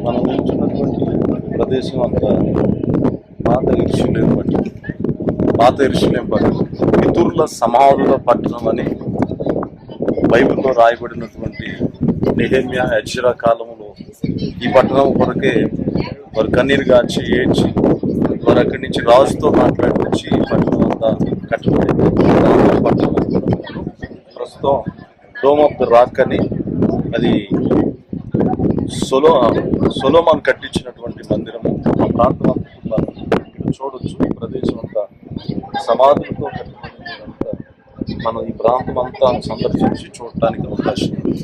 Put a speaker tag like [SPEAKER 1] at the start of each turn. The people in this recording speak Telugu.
[SPEAKER 1] మనం నిల్చున్నటువంటి ప్రదేశం అంతా పాత ఎరుషలేం పట్టణం, పితరుల సమాధుల పట్టణం అని బైబిల్లో రాయబడినటువంటి నెహెమ్యా ఎజ్రా కాలంలో ఈ పట్టణం కొరకే వారు కన్నీరు గాచి ఏడ్చి వారు అక్కడి నుంచి రాజుతో మాట్లాడి వచ్చి ఈ పట్టణం అంతా కట్టబడింది. పట్టణం ప్రస్తుతం డోమ్ ఆఫ్ ద రాక్ అని, అది సొలోమాన్ కట్టించినటువంటి మందిరము. ఆ ప్రాంతం అంతా చూడొచ్చు. ఈ ప్రదేశం అంతా సమాధులతో కట్టబడిందంతా మనం ఈ ప్రాంతం అంతా సందర్శించి చూడటానికి అవకాశం ఉంది.